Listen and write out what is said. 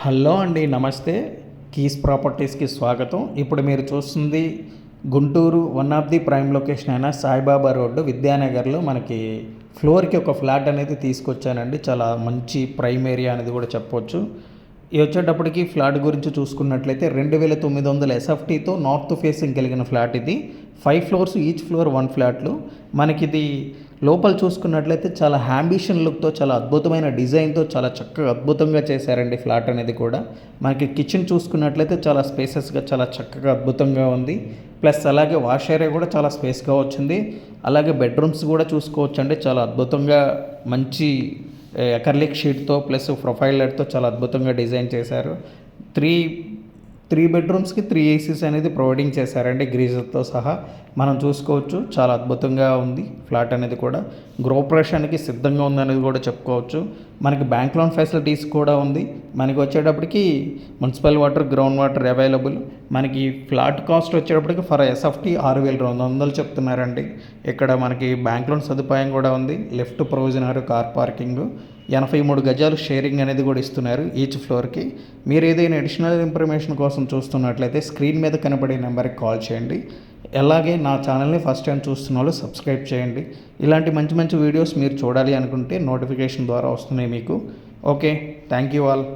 Hello అండి, నమస్తే. Keys ప్రాపర్టీస్కి స్వాగతం. ఇప్పుడు మీరు చూస్తుంది Guntur one of the prime location అయిన సాయిబాబా రోడ్డు విద్యానగర్లో మనకి ఫ్లోర్కి ఒక ఫ్లాట్ అనేది తీసుకొచ్చానండి. చాలా మంచి ప్రైమ్ ఏరియా అనేది కూడా చెప్పవచ్చు. ఇది వచ్చేటప్పటికి ఫ్లాట్ గురించి చూసుకున్నట్లయితే 2900 ఎస్ఎఫ్టీతో నార్త్ ఫేసింగ్ కలిగిన ఫ్లాట్ ఇది. 5 ఫ్లోర్స్, ఈచ్ ఫ్లోర్ 1 ఫ్లాట్లు. మనకిది లోపల చూసుకున్నట్లయితే చాలా హాంబిషన్ లుక్తో, చాలా అద్భుతమైన డిజైన్తో చాలా చక్కగా అద్భుతంగా చేశారండి ఫ్లాట్ అనేది కూడా. మనకి కిచెన్ చూసుకున్నట్లయితే చాలా స్పేసెస్గా, చాలా చక్కగా అద్భుతంగా ఉంది. ప్లస్ అలాగే వాష్ ఏరియా కూడా చాలా స్పేస్గా వచ్చింది. అలాగే బెడ్రూమ్స్ కూడా చూసుకోవచ్చండి, చాలా అద్భుతంగా మంచి అకర్లిక్ షీట్తో ప్లస్ ప్రొఫైల్ లైట్తో చాలా అద్భుతంగా డిజైన్ చేశారు. త్రీ త్రీ బెడ్రూమ్స్కి 3 ఏసీస్ అనేది ప్రొవైడింగ్ చేశారండి, గ్రీజర్తో సహా. మనం చూసుకోవచ్చు, చాలా అద్భుతంగా ఉంది ఫ్లాట్ అనేది కూడా. గృహప్రవేశానికి సిద్ధంగా ఉందనేది కూడా చెప్పుకోవచ్చు. మనకి బ్యాంక్ లోన్ ఫెసిలిటీస్ కూడా ఉంది. మనకి వచ్చేటప్పటికి municipal water, ground water available. మనకి ఫ్లాట్ కాస్ట్ వచ్చేటప్పటికి ఫర్ ఎస్ఎఫ్టీ 6200 చెప్తున్నారండి. ఇక్కడ మనకి బ్యాంక్ లోన్ సదుపాయం కూడా ఉంది. లెఫ్ట్ ప్రొవిజనర్, కార్ పార్కింగ్, 83 గజాలు షేరింగ్ అనేది కూడా ఇస్తున్నారు ఈచ్ ఫ్లోర్కి. మీరు ఏదైనా అడిషనల్ ఇన్ఫర్మేషన్ కోసం చూస్తున్నట్లయితే స్క్రీన్ మీద కనబడే నెంబర్కి కాల్ చేయండి. అలాగే నా ఛానల్ని ఫస్ట్ టైం చూస్తున్న వాళ్ళు సబ్స్క్రైబ్ చేయండి. ఇలాంటి మంచి మంచి వీడియోస్ మీరు చూడాలి అనుకుంటే నోటిఫికేషన్ ద్వారా వస్తున్నాయి మీకు. Okay, thank you all.